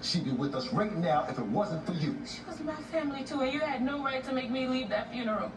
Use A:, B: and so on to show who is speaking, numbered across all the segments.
A: She'd be with us right now if it wasn't for you.
B: She was my family too, and you had no right to make me leave that funeral.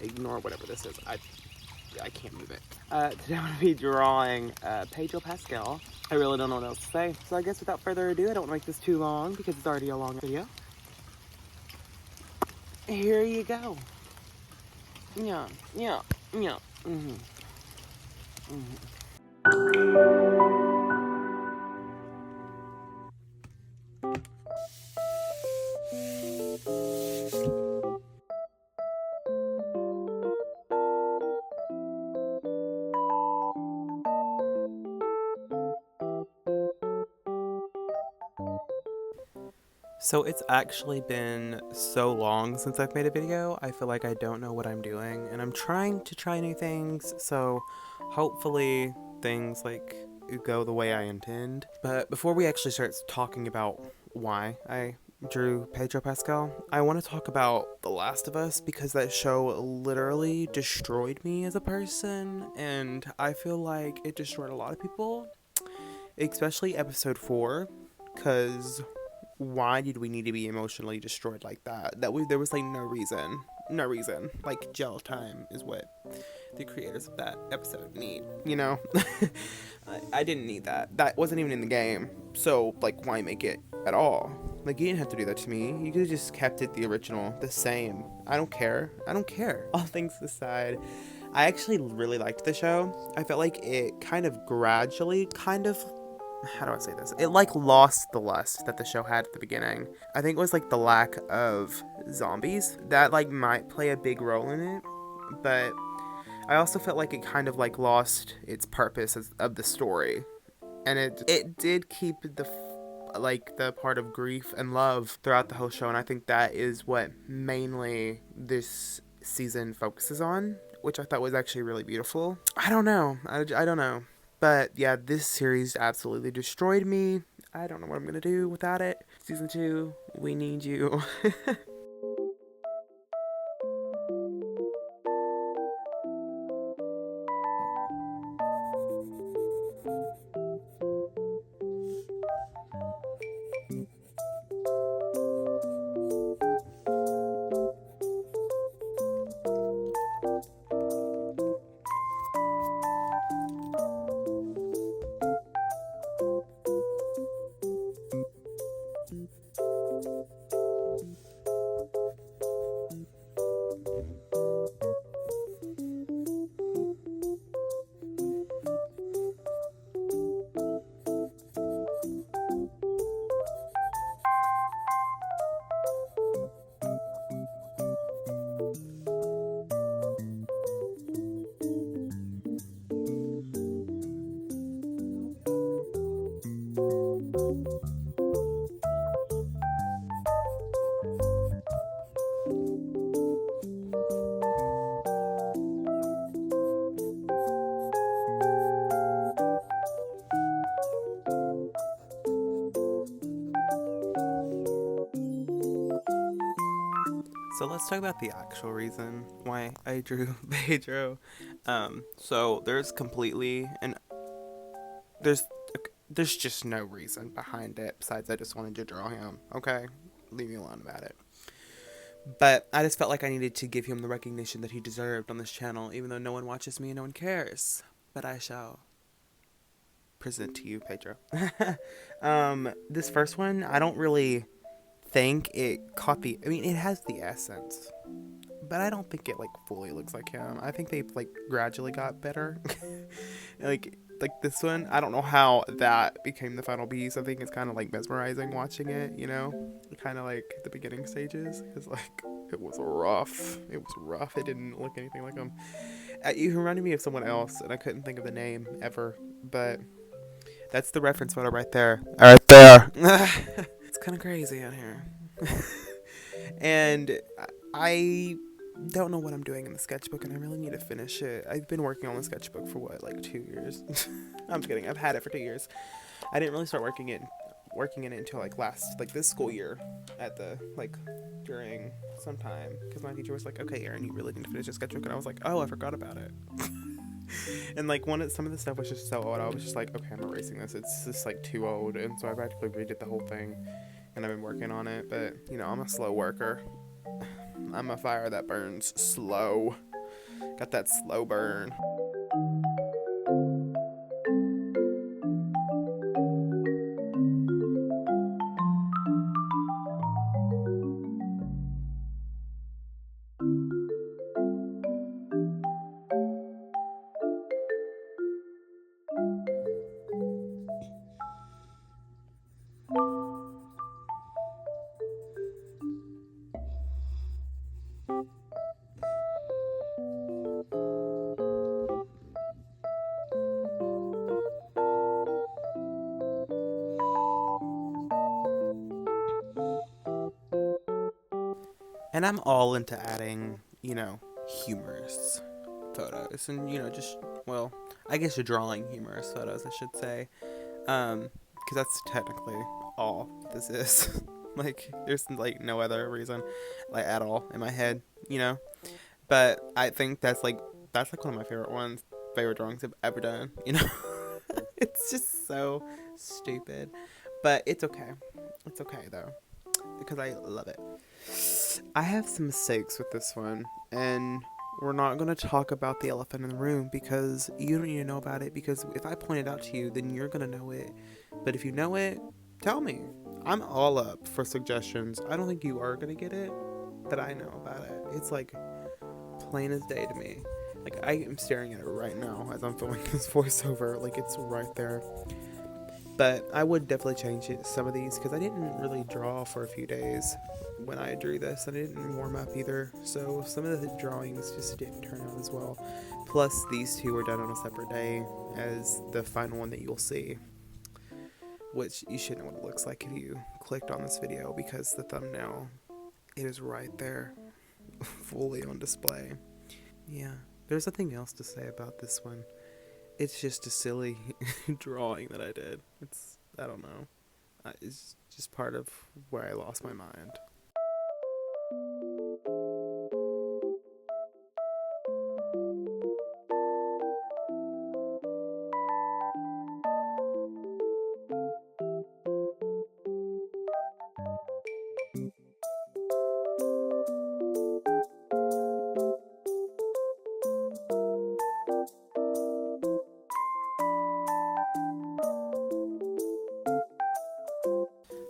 C: Ignore whatever this is. I can't move it. Today I'm going to be drawing Pedro Pascal. I really don't know what else to say. So I guess without further ado, I don't want to make this too long because it's already a long video. Here you go. Yeah. Mm-hmm. So it's actually been so long since I've made a video. I feel like I don't know what I'm doing, and I'm trying to try new things, so hopefully things like go the way I intend. But before we actually start talking about why I drew Pedro Pascal, I want to talk about The Last of Us because that show literally destroyed me as a person, and I feel like it destroyed a lot of people, especially episode 4, because why did we need to be emotionally destroyed like that? There was like no reason. Like jail time is what the creators of that episode need, you know? I didn't need that. That wasn't even in the game. So like why make it at all? Like you didn't have to do that to me. You could have just kept it the original, the same. I don't care. All things aside, I actually really liked the show. I felt like it kind of gradually how do I say this? It like lost the lust that the show had at the beginning. I think it was like the lack of zombies that like might play a big role in it, but I also felt like it kind of like lost its purpose of the story, and it did keep the part of grief and love throughout the whole show, and I think that is what mainly this season focuses on, which I thought was actually really beautiful. I don't know. I don't know. But yeah, this series absolutely destroyed me. I don't know what I'm gonna do without it. Season 2, we need you. So let's talk about the actual reason why I drew Pedro. So there's just no reason behind it besides I just wanted to draw him. Okay, leave me alone about it. But I just felt like I needed to give him the recognition that he deserved on this channel, even though no one watches me and no one cares. But I shall present to you, Pedro. This first one, I don't really think it caught it has the essence, but I don't think it like fully looks like him. I think they like gradually got better. like this one, I don't know how that became the final piece. I think it's kind of like mesmerizing watching it, you know, kind of like the beginning stages, because like it was rough. It didn't look anything like him. You reminded me of someone else, and I couldn't think of the name ever, but that's the reference photo right there. It's kind of crazy out here. And I don't know what I'm doing in the sketchbook, and I really need to finish it. I've been working on the sketchbook for what, like 2 years? I'm kidding. I've had it for 2 years. I didn't really start working in it until like this school year during some time, because my teacher was like, okay, Aaron, you really need to finish your sketchbook, and I was like, oh, I forgot about it. And like some of the stuff was just so old. I was just like, okay, I'm erasing this. It's just like too old. And so I practically redid the whole thing, and I've been working on it. But you know, I'm a slow worker. I'm a fire that burns slow. Got that slow burn. And I'm all into adding, you know, humorous photos. And, you know, just, well, I guess you're drawing humorous photos, I should say. Because that's technically all this is. Like, there's, like, no other reason, like, at all in my head, you know? But I think that's, like, one of my favorite drawings I've ever done, you know? It's just so stupid. But it's okay. It's okay, though. Because I love it. I have some mistakes with this one, and we're not going to talk about the elephant in the room because you don't need to know about it, because if I point it out to you, then you're going to know it. But if you know it, tell me. I'm all up for suggestions. I don't think you are going to get it, but I know about it. It's like plain as day to me. Like, I am staring at it right now as I'm filming this voiceover. Like, it's right there. But I would definitely change some of these because I didn't really draw for a few days when I drew this, and I didn't warm up either. So some of the drawings just didn't turn out as well. Plus, these two were done on a separate day as the final one that you'll see, which you should know what it looks like if you clicked on this video, because the thumbnail, it is right there, fully on display. Yeah, there's nothing else to say about this one. It's just a silly drawing that I did. I don't know. It's just part of where I lost my mind.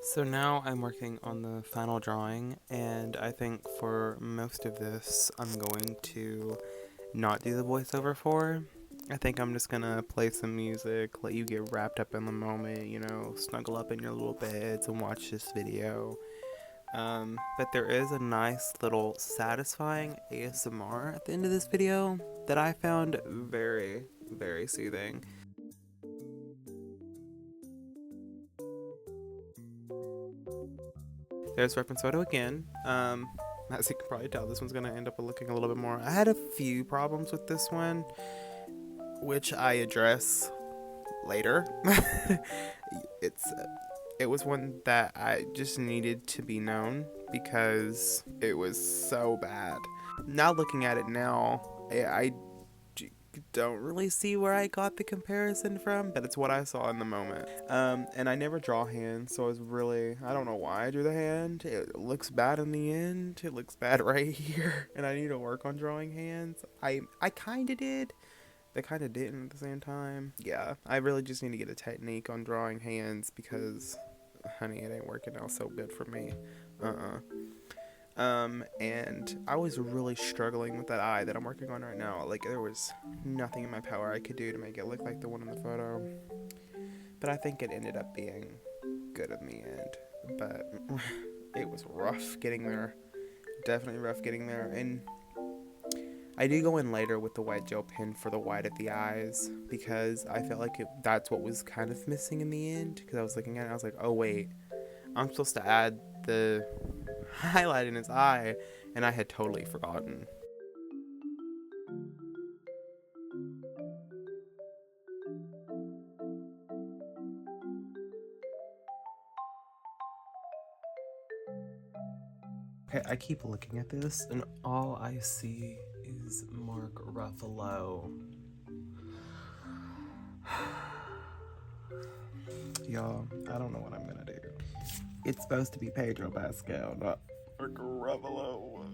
C: So now I'm working on the final drawing, and I think for most of this I'm going to not do the voiceover for. I think I'm just gonna play some music, let you get wrapped up in the moment, you know, snuggle up in your little beds and watch this video. But there is a nice little satisfying ASMR at the end of this video that I found very, very soothing. There's reference photo again. As you can probably tell, this one's gonna end up looking a little bit more. I had a few problems with this one, which I address later. It was one that I just needed to be known because it was so bad. Now looking at it now, I don't really see where I got the comparison from, but it's what I saw in the moment. And I never draw hands, so I don't know why I drew the hand. It looks bad in the end. It looks bad right here, and I need to work on drawing hands. I kind of did. They kind of didn't at the same time. Yeah, I really just need to get a technique on drawing hands because, honey, it ain't working out so good for me. And I was really struggling with that eye that I'm working on right now. Like, there was nothing in my power I could do to make it look like the one in the photo. But I think it ended up being good in the end. But it was rough getting there. Definitely rough getting there. And I did go in later with the white gel pen for the white at the eyes because I felt like that's what was kind of missing in the end. Because I was looking at it and I was like, oh wait, I'm supposed to add the highlight in his eye, and I had totally forgotten. Okay, I keep looking at this, and all I see is Mark Ruffalo. Y'all, I don't know what I'm gonna do. It's supposed to be Pedro Pascal, not Garavalo.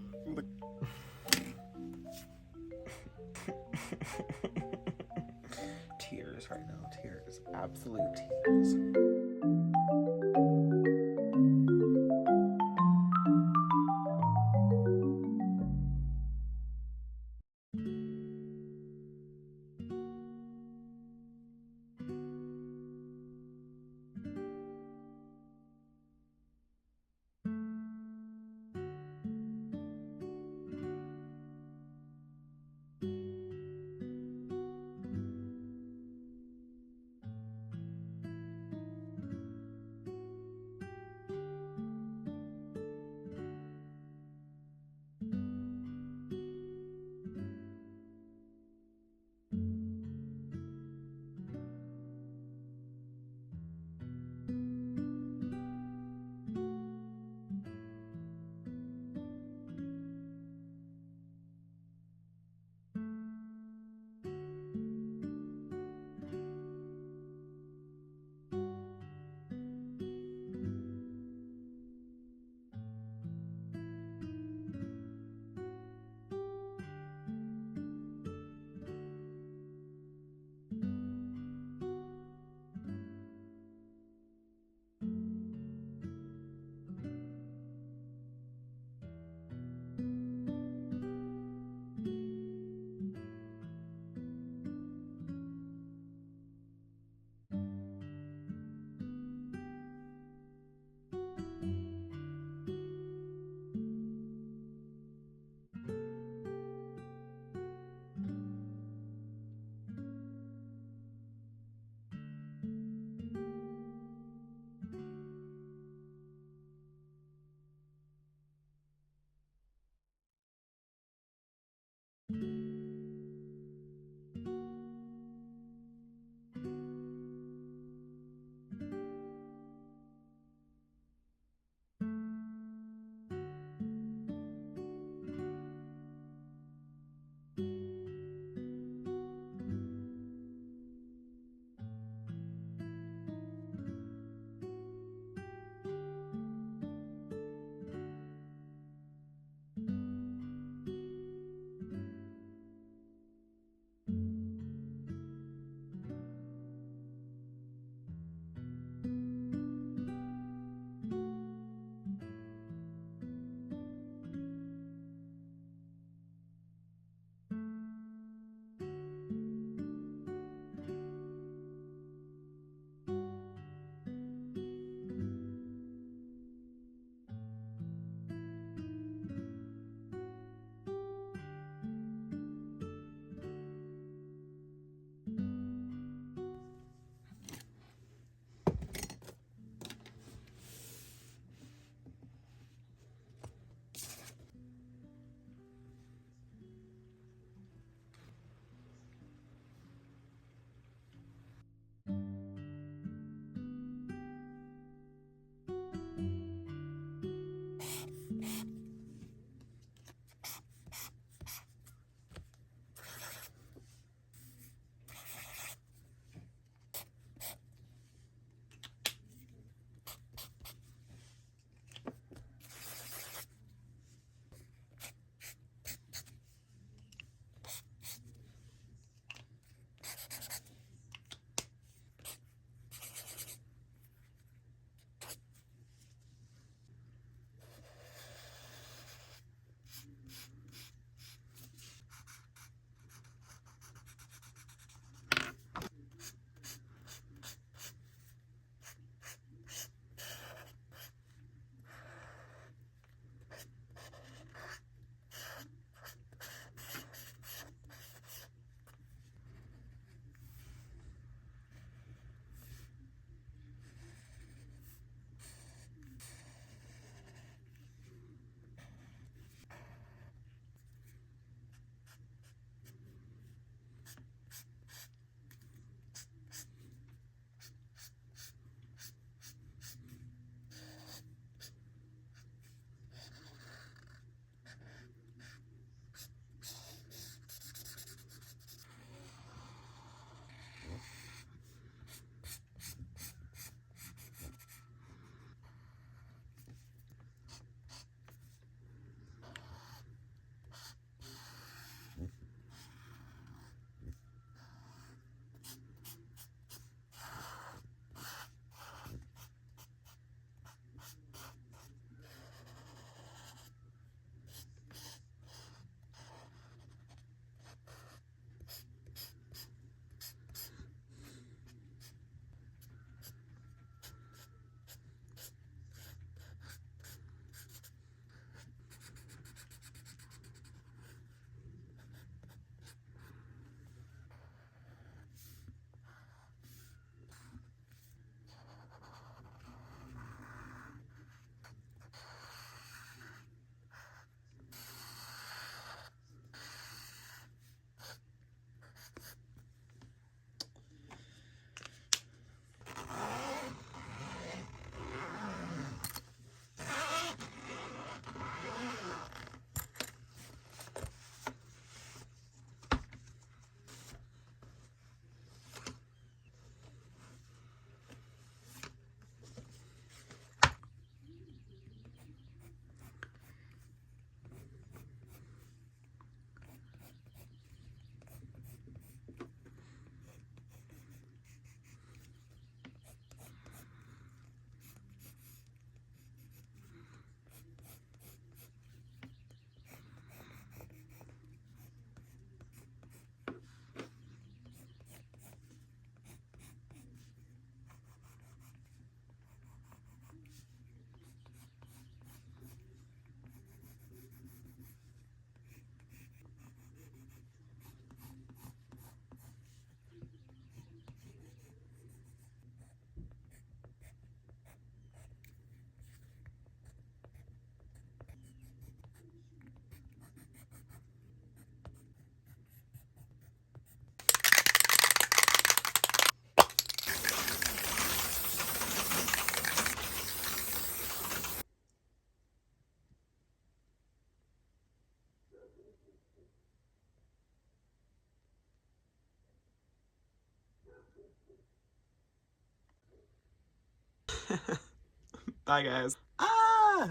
C: Tears right now, tears, absolute tears. Bye, guys. Ah!